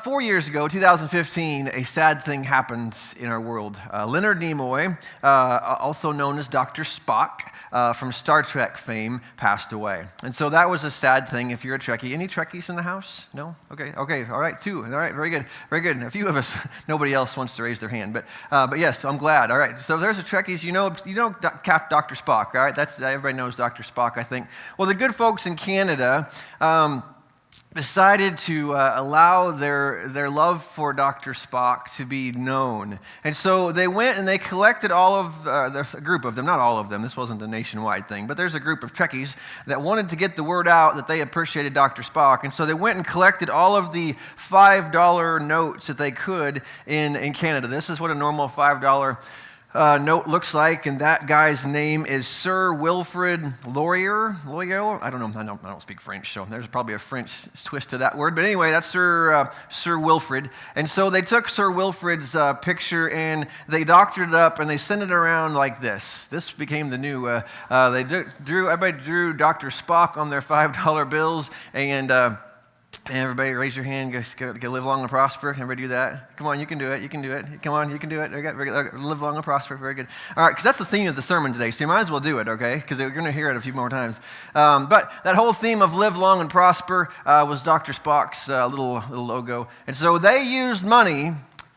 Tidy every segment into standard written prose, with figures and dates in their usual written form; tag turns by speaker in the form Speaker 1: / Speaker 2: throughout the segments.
Speaker 1: 4 years ago, 2015, a sad thing happened in our world. Leonard Nimoy, also known as Dr. Spock from Star Trek fame, passed away. And so that was a sad thing if you're a Trekkie. Any Trekkies in the house? No? Okay, all right, two. All right, very good. A few of us, nobody else wants to raise their hand, but yes, I'm glad. All right, so there's the Trekkies. You know Dr. Spock, all right? Everybody knows Dr. Spock, I think. Well, the good folks in Canada decided to allow their love for Dr. Spock to be known. And so they went and they collected all of, a group of them, not all of them, this wasn't a nationwide thing, but there's a group of Trekkies that wanted to get the word out that they appreciated Dr. Spock. And so they went and collected all of the $5 notes that they could in Canada. This is what a normal $5 note looks like, and that guy's name is Sir Wilfrid Laurier. I don't know. I don't speak French, so there's probably a French twist to that word. But anyway, that's Sir Wilfrid. And so they took Sir Wilfrid's picture and they doctored it up and they sent it around like this. This became the new. Everybody drew Dr. Spock on their $5 bills and. Everybody raise your hand, go live long and prosper. Everybody do that? Come on, you can do it. Come on, you can do it. Okay, live long and prosper, very good. All right, because that's the theme of the sermon today, so you might as well do it, okay? Because we're going to hear it a few more times. But that whole theme of live long and prosper was Dr. Spock's little logo. And so they used money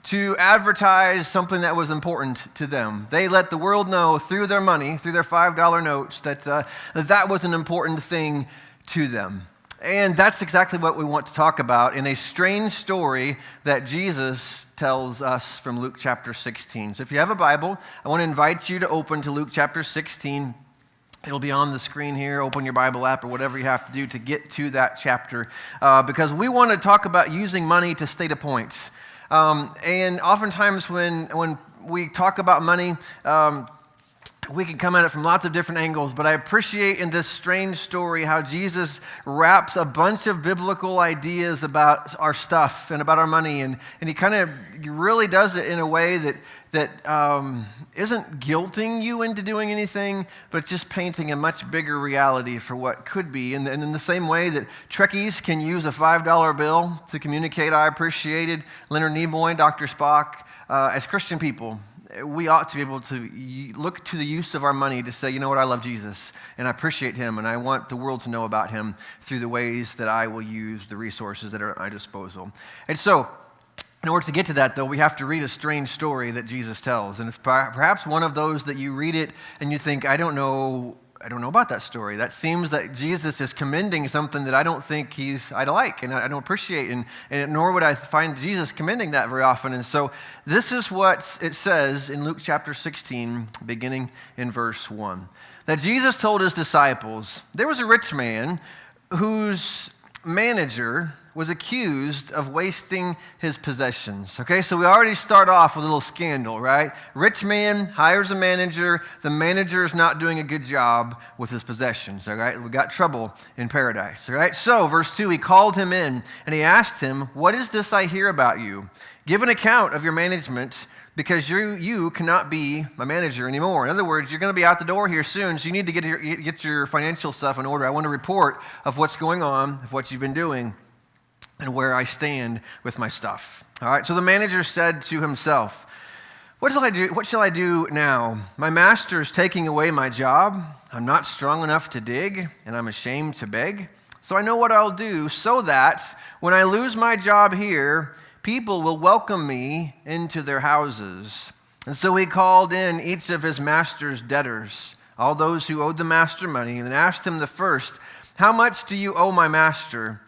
Speaker 1: to advertise something that was important to them. They let the world know through their money, through their $5 notes, that was an important thing to them. And that's exactly what we want to talk about in a strange story that Jesus tells us from Luke chapter 16. So if you have a Bible, I want to invite you to open to Luke chapter 16. It'll be on the screen here. Open your Bible app or whatever you have to do to get to that chapter because we want to talk about using money to state a point. And oftentimes when we talk about money, we can come at it from lots of different angles, but I appreciate in this strange story how Jesus wraps a bunch of biblical ideas about our stuff and about our money, and he kind of really does it in a way that isn't guilting you into doing anything, but just painting a much bigger reality for what could be. And in the same way that Trekkies can use a $5 bill to communicate I appreciated Leonard Nimoy, Dr. Spock, as Christian people, we ought to be able to look to the use of our money to say, you know what, I love Jesus, and I appreciate him, and I want the world to know about him through the ways that I will use the resources that are at my disposal. And so, in order to get to that, though, we have to read a strange story that Jesus tells, and it's perhaps one of those that you read it and you think, I don't know about that story. That seems that Jesus is commending something that I don't think I like and I don't appreciate, and nor would I find Jesus commending that very often. And so this is what it says in Luke chapter 16, beginning in verse 1. That Jesus told his disciples, there was a rich man whose manager was accused of wasting his possessions. Okay, so we already start off with a little scandal, right? Rich man hires a manager. The manager is not doing a good job with his possessions, all right? We got trouble in paradise, all right? So, verse 2, he called him in and he asked him, what is this I hear about you? Give an account of your management because you cannot be my manager anymore. In other words, you're going to be out the door here soon, so you need to get your financial stuff in order. I want a report of what's going on, of what you've been doing, and where I stand with my stuff. All right, so the manager said to himself, what shall I do now? My master is taking away my job. I'm not strong enough to dig, and I'm ashamed to beg. So I know what I'll do so that when I lose my job here, people will welcome me into their houses. And so he called in each of his master's debtors, all those who owed the master money, and asked him the first, how much do you owe my master?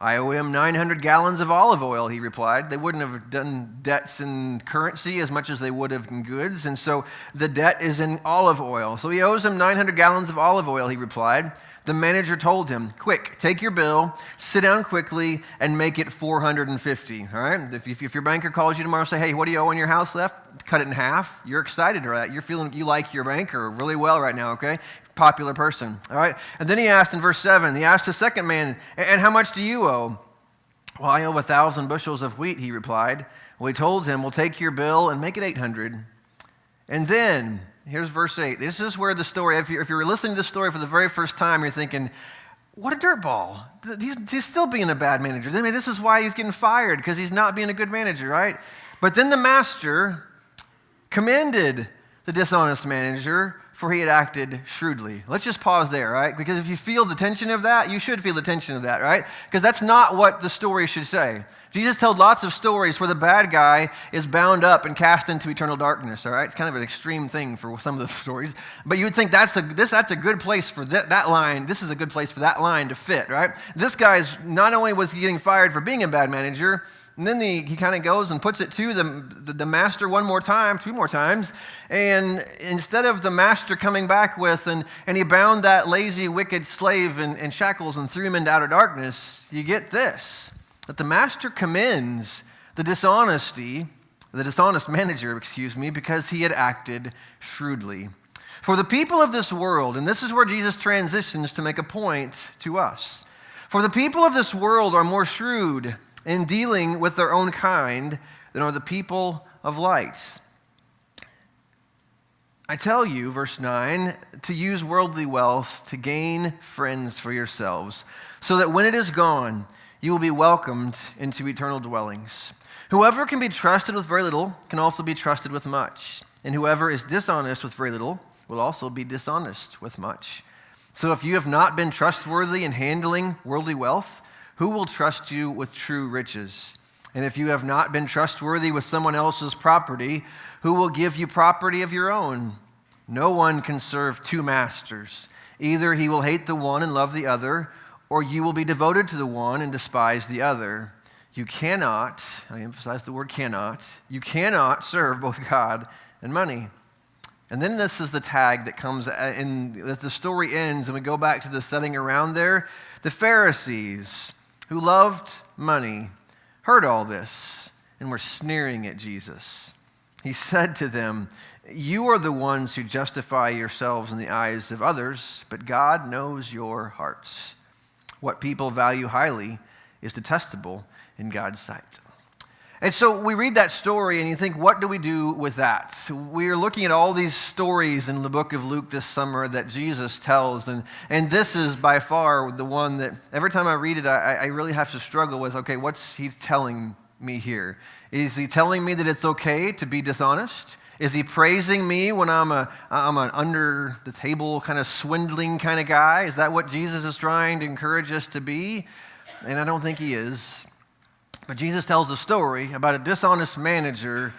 Speaker 1: I owe him 900 gallons of olive oil, he replied. They wouldn't have done debts in currency as much as they would have in goods, and so the debt is in olive oil. So he owes him 900 gallons of olive oil, he replied. The manager told him, quick, take your bill, sit down quickly, and make it 450, all right? If your banker calls you tomorrow and say, hey, what do you owe on your house left? Cut it in half. You're excited, right? You're feeling you like your banker really well right now, okay? Popular person, all right? And then he asked in verse 7, he asked the second man, and how much do you owe? Well, I owe 1,000 bushels of wheat, he replied. Well, he told him, well, take your bill and make it 800. And then, here's verse 8. This is where the story, if you're listening to this story for the very first time, you're thinking, what a dirtball. He's still being a bad manager. I mean, this is why he's getting fired, because he's not being a good manager, right? But then the master commended the dishonest manager, for he had acted shrewdly. Let's just pause there, right? Because if you feel the tension of that, you should feel the tension of that, right? Because that's not what the story should say. Jesus told lots of stories where the bad guy is bound up and cast into eternal darkness, all right? It's kind of an extreme thing for some of the stories. But you would think that's a good place for that line. This is a good place for that line to fit, right? This guy's, not only was he getting fired for being a bad manager, and then he kind of goes and puts it to the master one more time, two more times. And instead of the master coming back with, and he bound that lazy, wicked slave in shackles and threw him into outer darkness, you get this, that the master commends the dishonest manager, because he had acted shrewdly. For the people of this world, and this is where Jesus transitions to make a point to us. For the people of this world are more shrewd in dealing with their own kind than are the people of light. I tell you, verse 9, to use worldly wealth to gain friends for yourselves, so that when it is gone, you will be welcomed into eternal dwellings. Whoever can be trusted with very little can also be trusted with much, and whoever is dishonest with very little will also be dishonest with much. So if you have not been trustworthy in handling worldly wealth, who will trust you with true riches? And if you have not been trustworthy with someone else's property, who will give you property of your own? No one can serve two masters. Either he will hate the one and love the other, or you will be devoted to the one and despise the other. You cannot, I emphasize the word cannot, you cannot serve both God and money. And then this is the tag that comes in as the story ends and we go back to the setting around there. The Pharisees, who loved money, heard all this and were sneering at Jesus. He said to them, "You are the ones who justify yourselves in the eyes of others, but God knows your hearts. What people value highly is detestable in God's sight." And so we read that story and you think, what do we do with that? So we're looking at all these stories in the book of Luke this summer that Jesus tells. And this is by far the one that every time I read it, I really have to struggle with, okay, what's he telling me here? Is he telling me that it's okay to be dishonest? Is he praising me when I'm an under the table kind of swindling kind of guy? Is that what Jesus is trying to encourage us to be? And I don't think he is. But Jesus tells a story about a dishonest manager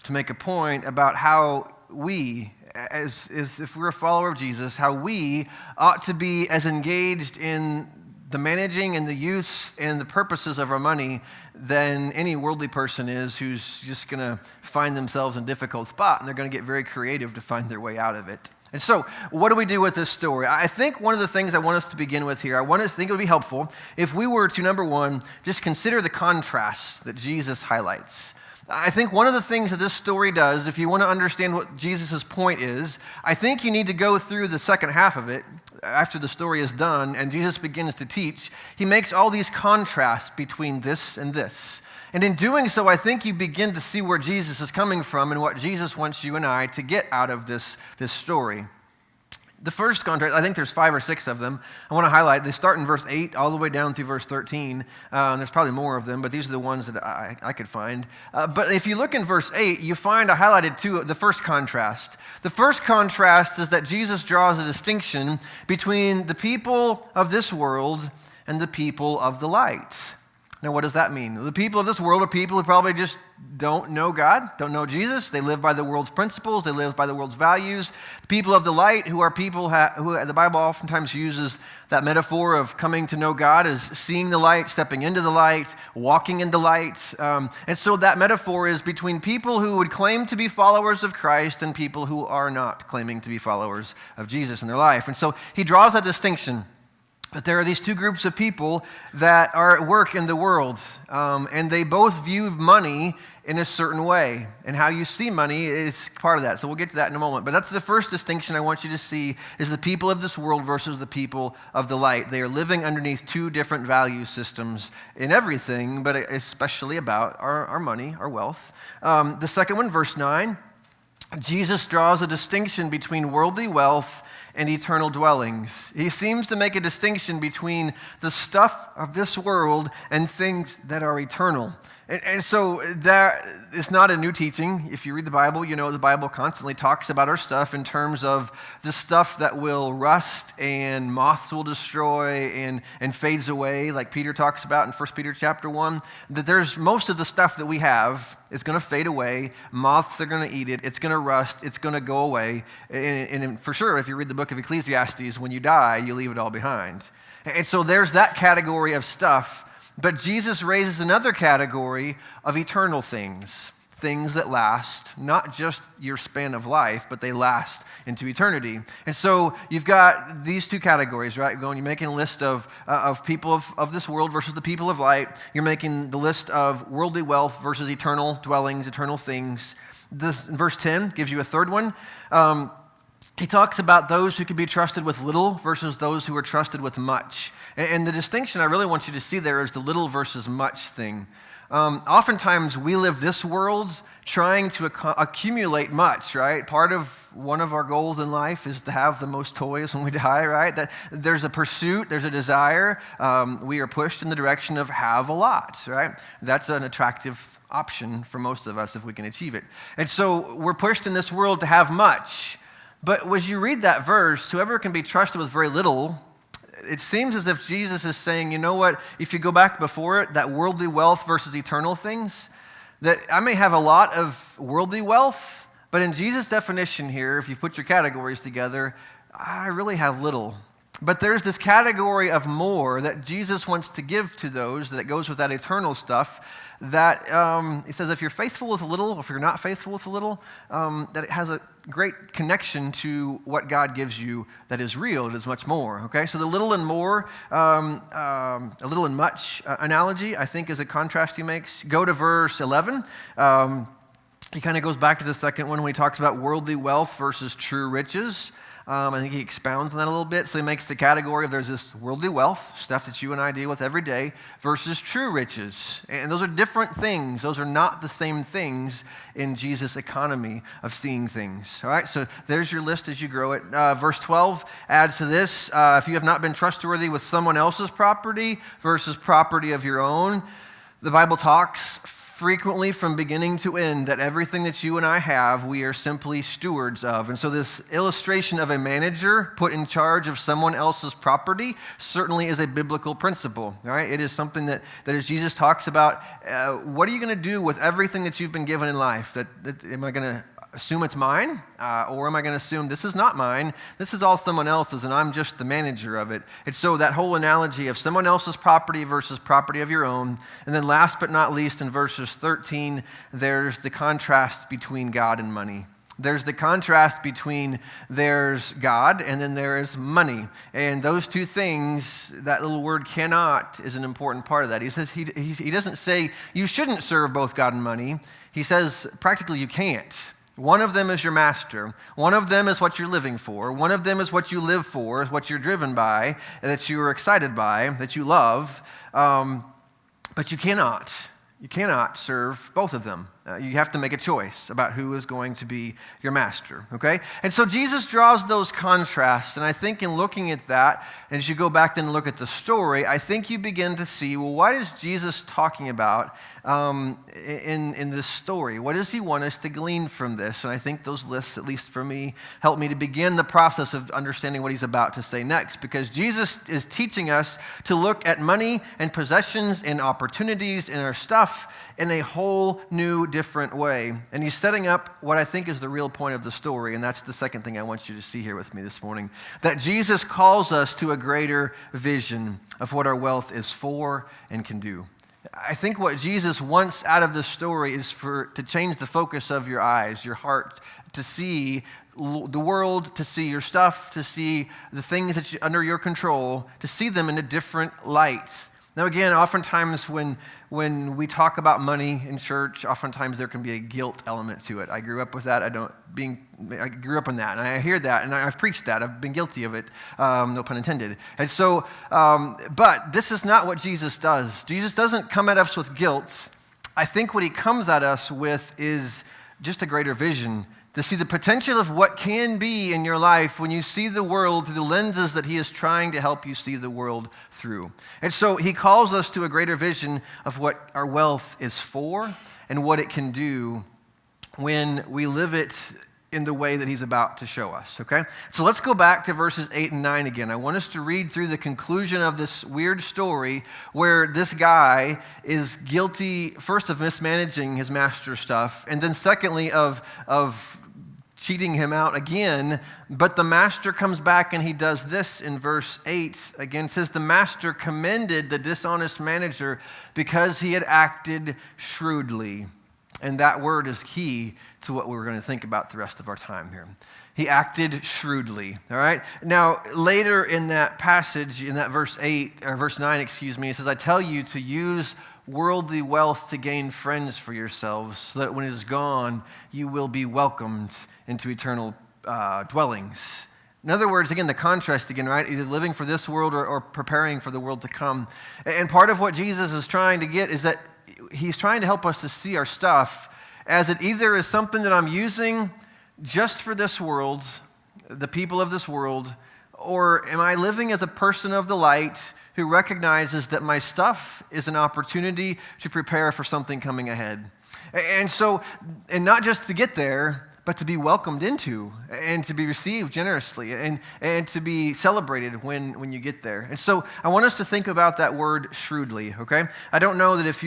Speaker 1: to make a point about how we, as if we're a follower of Jesus, how we ought to be as engaged in the managing and the use and the purposes of our money than any worldly person is who's just going to find themselves in a difficult spot and they're going to get very creative to find their way out of it. And so, what do we do with this story? I think one of the things I want us to begin with here, I think it would be helpful if we were to, number one, just consider the contrasts that Jesus highlights. I think one of the things that this story does, if you want to understand what Jesus' point is, I think you need to go through the second half of it after the story is done and Jesus begins to teach. He makes all these contrasts between this and this. And in doing so, I think you begin to see where Jesus is coming from and what Jesus wants you and I to get out of this story. The first contrast, I think there's 5 or 6 of them. I want to highlight, they start in verse 8 all the way down through verse 13. There's probably more of them, but these are the ones that I could find. But if you look in verse 8, you find I highlighted the first contrast. The first contrast is that Jesus draws a distinction between the people of this world and the people of the light. Now, what does that mean? The people of this world are people who probably just don't know God, don't know Jesus. They live by the world's principles. They live by the world's values. The people of the light, who are people who the Bible oftentimes uses that metaphor of coming to know God as seeing the light, stepping into the light, walking in the light. And so that metaphor is between people who would claim to be followers of Christ and people who are not claiming to be followers of Jesus in their life. And so he draws that distinction. But there are these two groups of people that are at work in the world, and they both view money in a certain way, and how you see money is part of that. So we'll get to that in a moment. But that's the first distinction I want you to see, is the people of this world versus the people of the light. They are living underneath two different value systems in everything, but especially about our money, our wealth. The second one, verse 9, Jesus draws a distinction between worldly wealth and eternal dwellings. He seems to make a distinction between the stuff of this world and things that are eternal. And so that is not a new teaching. If you read the Bible, you know the Bible constantly talks about our stuff in terms of the stuff that will rust and moths will destroy and fades away, like Peter talks about in 1 Peter chapter 1, that there's most of the stuff that we have is going to fade away. Moths are going to eat it. It's going to rust. It's going to go away. And for sure, if you read the book of Ecclesiastes, when you die, you leave it all behind. And so there's that category of stuff. But Jesus raises another category of eternal things, things that last, not just your span of life, but they last into eternity. And so you've got these two categories, right? You're making a list of people of this world versus the people of light. You're making the list of worldly wealth versus eternal dwellings, eternal things. This, in verse 10, gives you a third one. He talks about those who can be trusted with little versus those who are trusted with much. And the distinction I really want you to see there is the little versus much thing. Oftentimes we live this world trying to accumulate much, right? One of our goals in life is to have the most toys when we die, right? That there's a pursuit, there's a desire. We are pushed in the direction of have a lot, right? That's an attractive option for most of us if we can achieve it. And so we're pushed in this world to have much. But as you read that verse, whoever can be trusted with very little, it seems as if Jesus is saying, you know what, if you go back before it, that worldly wealth versus eternal things, that I may have a lot of worldly wealth, but in Jesus' definition here, if you put your categories together, I really have little. But there's this category of more that Jesus wants to give to those that goes with that eternal stuff that he says if you're faithful with a little, if you're not faithful with a little, that it has a great connection to what God gives you that is real. It is much more, okay? So the little and more, a little and much analogy, I think is a contrast he makes. Go to verse 11. He kind of goes back to the second one when he talks about worldly wealth versus true riches. I think he expounds on that a little bit. So he makes the category of there's this worldly wealth, stuff that you and I deal with every day, versus true riches. And those are different things. Those are not the same things in Jesus' economy of seeing things. All right, so there's your list as you grow it. Verse 12 adds to this, if you have not been trustworthy with someone else's property versus property of your own, the Bible talks frequently from beginning to end that everything that you and I have, we are simply stewards of. And so this illustration of a manager put in charge of someone else's property certainly is a biblical principle, right? It is something that as Jesus talks about, what are you going to do with everything that you've been given in life? That am I going to assume it's mine? Or am I going to assume this is not mine, this is all someone else's, and I'm just the manager of it? And so that whole analogy of someone else's property versus property of your own. And then last but not least, in verses 13, there's the contrast between God and money. There's the contrast between there's God and then there is money. And those two things, that little word cannot is an important part of that. He says he doesn't say you shouldn't serve both God and money. He says practically you can't. One of them is your master. One of them is what you're living for. One of them is what you live for, is what you're driven by, that you are excited by, that you love. But you cannot serve both of them. You have to make a choice about who is going to be your master, okay? And so Jesus draws those contrasts, and I think in looking at that, and as you go back then and look at the story, I think you begin to see, well, what is Jesus talking about in this story? What does he want us to glean from this? And I think those lists, at least for me, help me to begin the process of understanding what he's about to say next, because Jesus is teaching us to look at money and possessions and opportunities and our stuff in a whole new, different way. And he's setting up what I think is the real point of the story, and that's the second thing I want you to see here with me this morning, that Jesus calls us to a greater vision of what our wealth is for and can do. I think what Jesus wants out of this story is to change the focus of your eyes, your heart, to see the world, to see your stuff, to see the things that under your control, to see them in a different light. Now again, oftentimes when we talk about money in church, oftentimes there can be a guilt element to it. I grew up with that. I grew up in that, and I hear that, and I've preached that. I've been guilty of it, no pun intended. And so, but this is not what Jesus does. Jesus doesn't come at us with guilt. I think what he comes at us with is just a greater vision to see the potential of what can be in your life when you see the world through the lenses that he is trying to help you see the world through. And so he calls us to a greater vision of what our wealth is for and what it can do when we live it in the way that he's about to show us, okay? So let's go back to verses 8 and 9 again. I want us to read through the conclusion of this weird story where this guy is guilty, first, of mismanaging his master's stuff, and then secondly, of cheating him out again. But the master comes back and he does this in verse 8. Again, it says, the master commended the dishonest manager because he had acted shrewdly. And that word is key to what we're going to think about the rest of our time here. He acted shrewdly, all right? Now, later in that passage, in that verse 9, it says, I tell you to use worldly wealth to gain friends for yourselves, so that when it is gone, you will be welcomed into eternal dwellings. In other words, again, the contrast again, right? Either living for this world or preparing for the world to come. And part of what Jesus is trying to get is that he's trying to help us to see our stuff as it either is something that I'm using just for this world, the people of this world, or am I living as a person of the light who recognizes that my stuff is an opportunity to prepare for something coming ahead. And not just to get there, but to be welcomed into and to be received generously and to be celebrated when you get there. And so I want us to think about that word shrewdly, okay? I don't know that if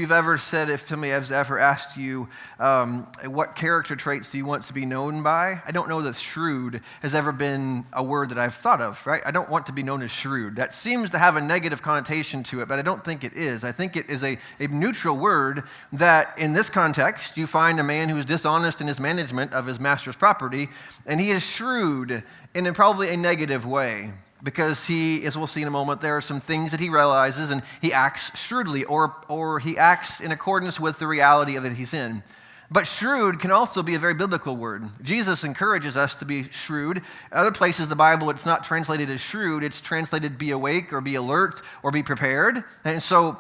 Speaker 1: somebody has ever asked you, what character traits do you want to be known by? I don't know that shrewd has ever been a word that I've thought of, right? I don't want to be known as shrewd. That seems to have a negative connotation to it, but I don't think it is. I think it is a neutral word that in this context, you find a man who is dishonest in his management of his master's property, and he is shrewd in probably a negative way, because he, as we'll see in a moment, there are some things that he realizes and he acts shrewdly, or he acts in accordance with the reality of it he's in. But shrewd can also be a very biblical word. Jesus encourages us to be shrewd. Other places in the Bible, it's not translated as shrewd, it's translated be awake or be alert or be prepared. And so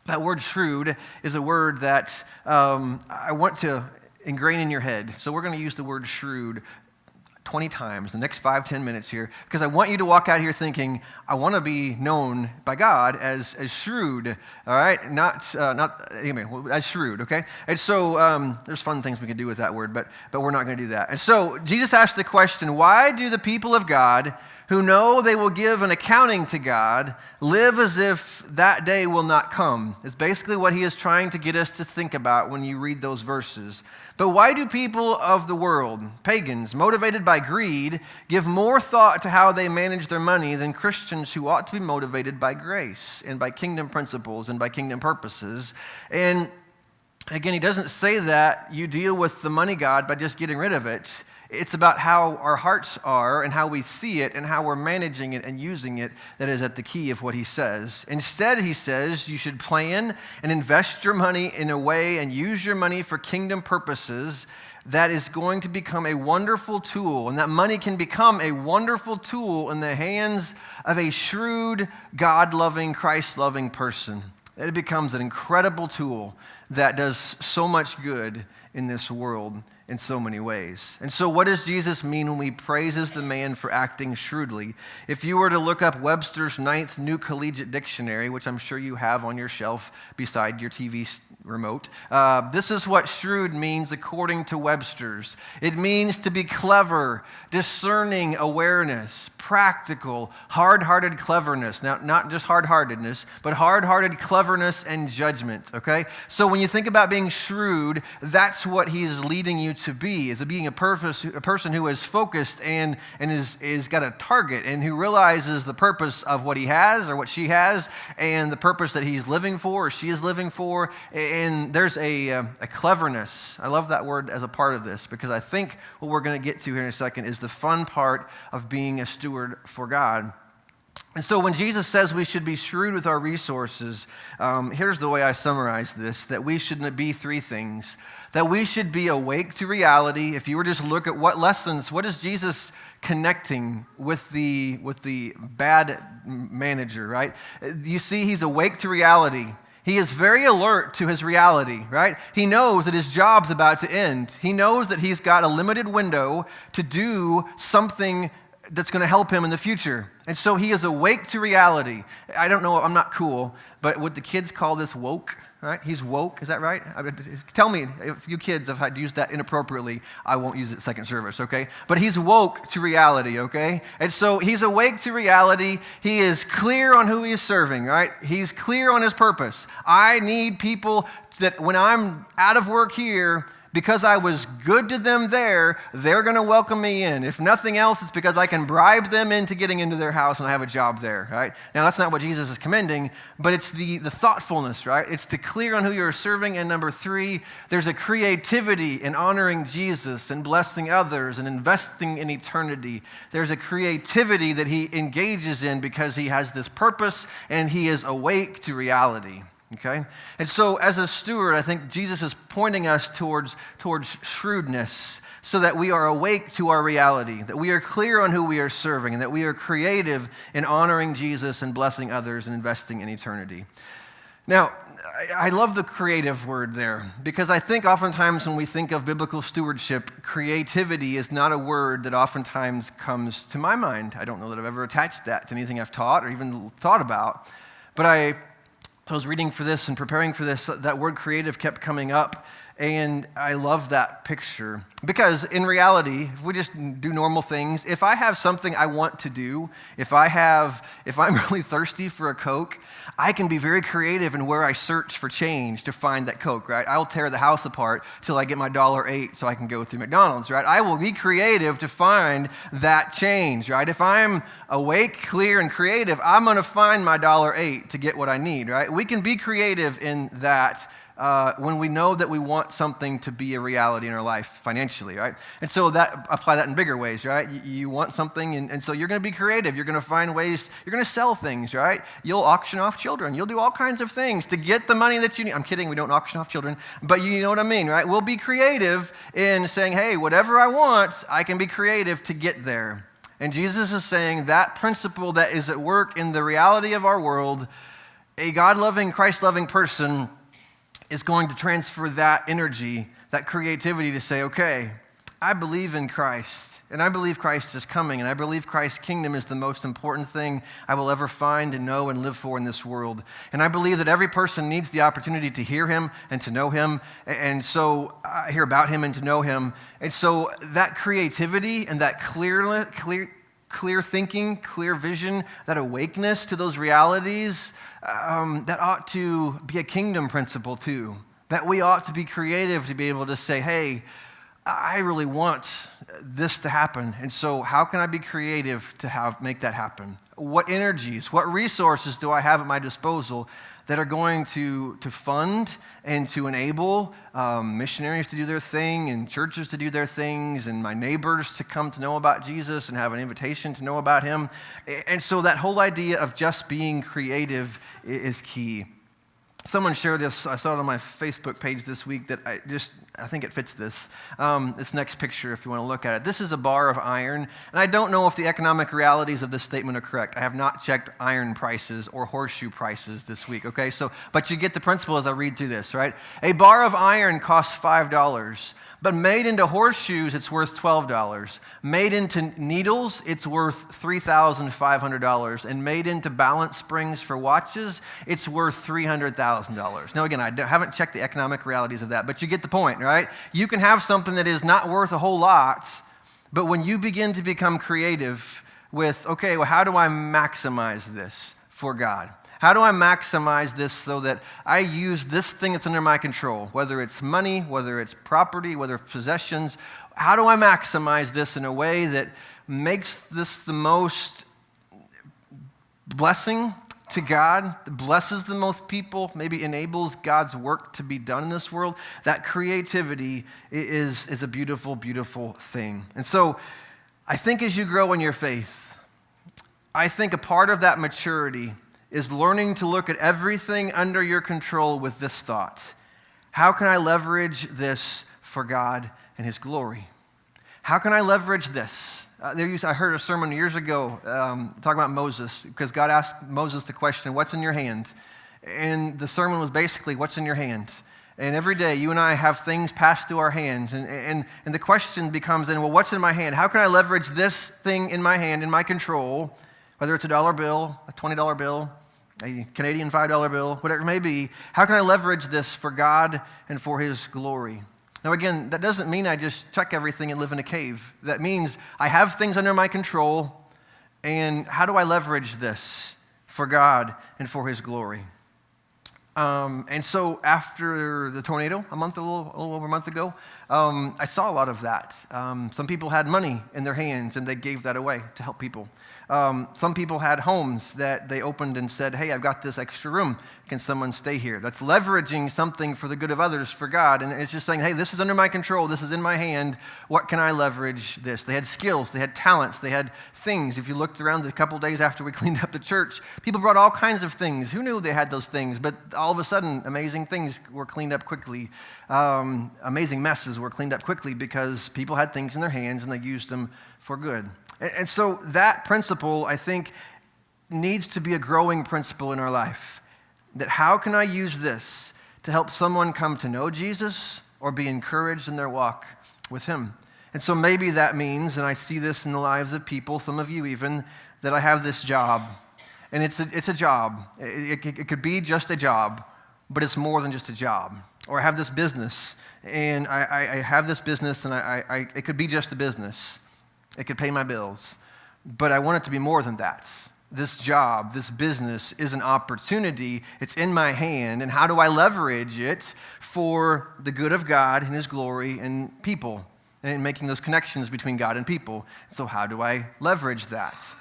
Speaker 1: that word shrewd is a word that I want to ingrain in your head. So we're going to use the word shrewd 20 times the next 5-10 minutes here, because I want you to walk out here thinking, I want to be known by God as shrewd, all right? As shrewd, okay? And so there's fun things we can do with that word, but we're not going to do that. And so Jesus asked the question, why do the people of God who know they will give an accounting to God live as if that day will not come? It's basically what he is trying to get us to think about when you read those verses. But why do people of the world, pagans, motivated by greed, give more thought to how they manage their money than Christians who ought to be motivated by grace and by kingdom principles and by kingdom purposes? And again, he doesn't say that you deal with the money god by just getting rid of it. It's about how our hearts are and how we see it and how we're managing it and using it that is at the key of what he says. Instead, he says you should plan and invest your money in a way and use your money for kingdom purposes that is going to become a wonderful tool, and that money can become a wonderful tool in the hands of a shrewd, God-loving, Christ-loving person. It becomes an incredible tool that does so much good in this world in so many ways. And so what does Jesus mean when he praises the man for acting shrewdly? If you were to look up Webster's 9th New Collegiate Dictionary, which I'm sure you have on your shelf beside your TV remote, this is what shrewd means according to Webster's. It means to be clever, discerning awareness, practical, hard-hearted cleverness. Now, not just hard-heartedness, but hard-hearted cleverness and judgment, okay? So when you think about being shrewd, that's what he's leading you to be, is being a person who is focused and is got a target and who realizes the purpose of what he has or what she has and the purpose that he's living for or she is living for. And there's a cleverness. I love that word as a part of this, because I think what we're going to get to here in a second is the fun part of being a steward for God. And so when Jesus says we should be shrewd with our resources, here's the way I summarize this, that we should be three things. That we should be awake to reality. If you were just look at what is Jesus connecting with the bad manager, right? You see, he's awake to reality. He is very alert to his reality, right? He knows that his job's about to end. He knows that he's got a limited window to do something that's going to help him in the future. And so he is awake to reality. I don't know, I'm not cool, but would the kids call this woke? Right? He's woke, is that right? Tell me if you kids have used that inappropriately. I won't use it second service, okay? But he's woke to reality, okay? And so he's awake to reality. He is clear on who he is serving, right? He's clear on his purpose. I need people that when I'm out of work here, because I was good to them there, they're going to welcome me in. If nothing else, it's because I can bribe them into getting into their house and I have a job there, right? Now, that's not what Jesus is commending, but it's the thoughtfulness, right? It's to clear on who you're serving. And number 3, there's a creativity in honoring Jesus and blessing others and investing in eternity. There's a creativity that he engages in because he has this purpose and he is awake to reality. Okay? And so as a steward, I think Jesus is pointing us towards shrewdness so that we are awake to our reality, that we are clear on who we are serving, and that we are creative in honoring Jesus and blessing others and investing in eternity. Now, I love the creative word there because I think oftentimes when we think of biblical stewardship, creativity is not a word that oftentimes comes to my mind. I don't know that I've ever attached that to anything I've taught or even thought about, but I was reading for this and preparing for this, that word creative kept coming up, and I love that picture. Because in reality, if we just do normal things, if I have something I want to do, if I'm really thirsty for a Coke, I can be very creative in where I search for change to find that Coke, right? I'll tear the house apart till I get my $1.08 so I can go through McDonald's, right? I will be creative to find that change, right? If I'm awake, clear, and creative, I'm going to find my $1.08 to get what I need, right? We can be creative in that when we know that we want something to be a reality in our life financially, right? And so apply that in bigger ways, right? You want something, and so you're going to be creative. You're going to find ways. You're going to sell things, right? You'll auction off children. You'll do all kinds of things to get the money that you need. I'm kidding. We don't auction off children, but you know what I mean, right? We'll be creative in saying, hey, whatever I want, I can be creative to get there. And Jesus is saying that principle that is at work in the reality of our world, a God-loving, Christ-loving person is going to transfer that energy, that creativity to say, okay, I believe in Christ, and I believe Christ is coming, and I believe Christ's kingdom is the most important thing I will ever find and know and live for in this world. And I believe that every person needs the opportunity to hear him and to know him, and so I hear about him and to know him. And so that creativity and that clear thinking, clear vision, that awakeness to those realities, that ought to be a kingdom principle too. That we ought to be creative to be able to say, hey, I really want this to happen. And so how can I be creative to make that happen? What energies, what resources do I have at my disposal that are going to fund and to enable missionaries to do their thing and churches to do their things and my neighbors to come to know about Jesus and have an invitation to know about him. And so that whole idea of just being creative is key. Someone shared this, I saw it on my Facebook page this week that I think it fits this. This next picture, if you want to look at it. This is a bar of iron, and I don't know if the economic realities of this statement are correct. I have not checked iron prices or horseshoe prices this week, okay? But you get the principle as I read through this, right? A bar of iron costs $5, but made into horseshoes, it's worth $12. Made into needles, it's worth $3,500. And made into balance springs for watches, it's worth $300,000. Now, again, I haven't checked the economic realities of that, but you get the point, right? You can have something that is not worth a whole lot, but when you begin to become creative with, okay, well, how do I maximize this for God? How do I maximize this so that I use this thing that's under my control, whether it's money, whether it's property, whether it's possessions? How do I maximize this in a way that makes this the most blessing to God, that blesses the most people, maybe enables God's work to be done in this world? That creativity is a beautiful, beautiful thing. And so I think as you grow in your faith, I think a part of that maturity is learning to look at everything under your control with this thought. How can I leverage this for God and his glory? How can I leverage this? I heard a sermon years ago talking about Moses, because God asked Moses the question, what's in your hand? And the sermon was basically, what's in your hands? And every day, you and I have things passed through our hands. And the question becomes then, well, what's in my hand? How can I leverage this thing in my hand, in my control, whether it's a dollar bill, a $20 bill, a Canadian $5 bill, whatever it may be? How can I leverage this for God and for His glory? Now, again, that doesn't mean I just check everything and live in a cave. That means I have things under my control, and how do I leverage this for God and for His glory? And so after the tornado, a little over a month ago, I saw a lot of that. Some people had money in their hands and they gave that away to help people. Some people had homes that they opened and said, hey, I've got this extra room. Can someone stay here? That's leveraging something for the good of others for God. And it's just saying, hey, this is under my control. This is in my hand. What can I leverage this? They had skills. They had talents. They had things. If you looked around the couple days after we cleaned up the church, people brought all kinds of things. Who knew they had those things? But all of a sudden, amazing things were cleaned up quickly. Amazing messes were cleaned up quickly because people had things in their hands and they used them for good. And so that principle, I think, needs to be a growing principle in our life. That how can I use this to help someone come to know Jesus or be encouraged in their walk with Him? And so maybe that means, and I see this in the lives of people, some of you even, that I have this job. And it's a job. It could be just a job, but it's more than just a job. Or I have this business, and I have this business, and it could be just a business. It could pay my bills, but I want it to be more than that. This job, this business is an opportunity. It's in my hand, and how do I leverage it for the good of God and His glory and people, and making those connections between God and people? So how do I leverage that?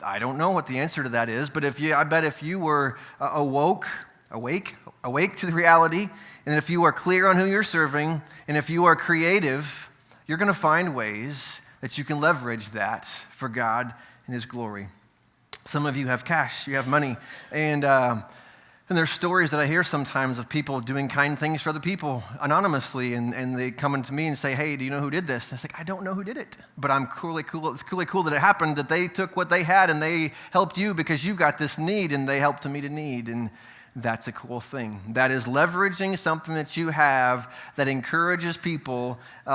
Speaker 1: I don't know what the answer to that is, but I bet if you were awake to the reality, and if you are clear on who you're serving, and if you are creative, you're going to find ways that you can leverage that for God and His glory. Some of you have cash, you have money, and there's stories that I hear sometimes of people doing kind things for other people anonymously, and they come into me and say, hey, do you know who did this? And it's like, I don't know who did it, but it's really cool that it happened, that they took what they had and they helped you because you got this need and they helped to meet a need, and that's a cool thing. That is leveraging something that you have that encourages people in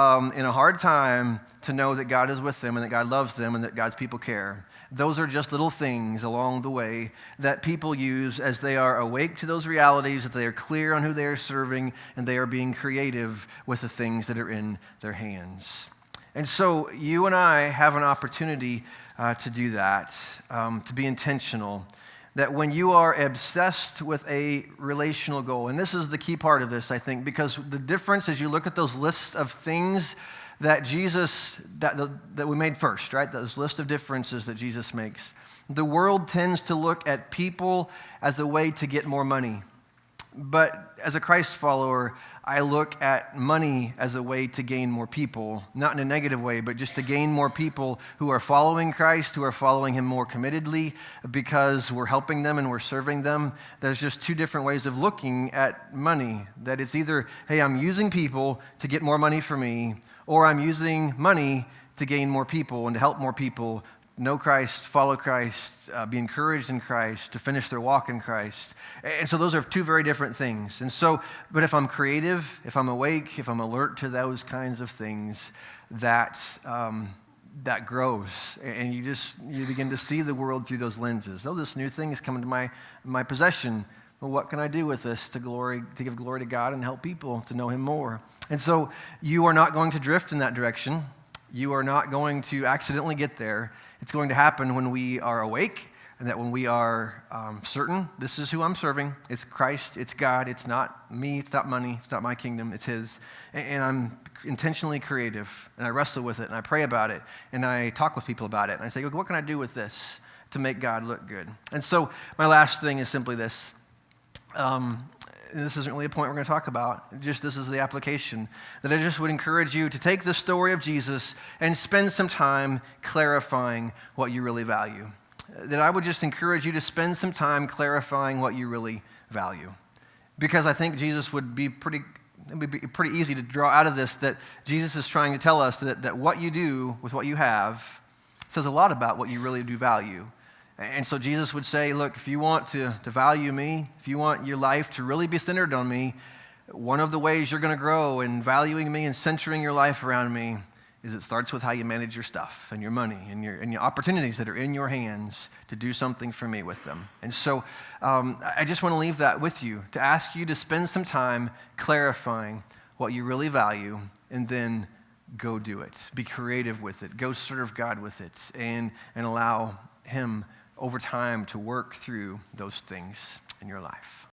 Speaker 1: a hard time to know that God is with them and that God loves them and that God's people care. Those are just little things along the way that people use as they are awake to those realities, that they are clear on who they are serving, and they are being creative with the things that are in their hands. And so you and I have an opportunity to do that, to be intentional. That when you are obsessed with a relational goal, and this is the key part of this, I think, because the difference as you look at those lists of things that that we made first, right? Those list of differences that Jesus makes. The world tends to look at people as a way to get more money. But as a Christ follower, I look at money as a way to gain more people, not in a negative way, but just to gain more people who are following Christ, who are following Him more committedly because we're helping them and we're serving them. There's just two different ways of looking at money. That it's either, hey, I'm using people to get more money for me, or I'm using money to gain more people and to help more people know Christ, follow Christ, be encouraged in Christ, to finish their walk in Christ. And so those are two very different things. And so, but if I'm creative, if I'm awake, if I'm alert to those kinds of things, that grows. And you begin to see the world through those lenses. Oh, this new thing is coming to my possession. Well, what can I do with this to give glory to God and help people to know Him more? And so you are not going to drift in that direction. You are not going to accidentally get there. It's going to happen when we are awake, and that when we are certain, this is who I'm serving. It's Christ, it's God, it's not me, it's not money, it's not my kingdom, it's His. And I'm intentionally creative, and I wrestle with it, and I pray about it, and I talk with people about it, and I say, what can I do with this to make God look good? And so my last thing is simply this. This isn't really a point we're going to talk about. Just this is the application. That I just would encourage you to take the story of Jesus and spend some time clarifying what you really value. That I would just encourage you to spend some time clarifying what you really value. Because I think Jesus would be pretty easy to draw out of this that Jesus is trying to tell us that what you do with what you have says a lot about what you really do value. And so Jesus would say, look, if you want to value me, if you want your life to really be centered on me, one of the ways you're going to grow in valuing me and centering your life around me is it starts with how you manage your stuff and your money and your opportunities that are in your hands to do something for me with them. And so I just want to leave that with you, to ask you to spend some time clarifying what you really value, and then go do it. Be creative with it. Go serve God with it, and allow him over time to work through those things in your life.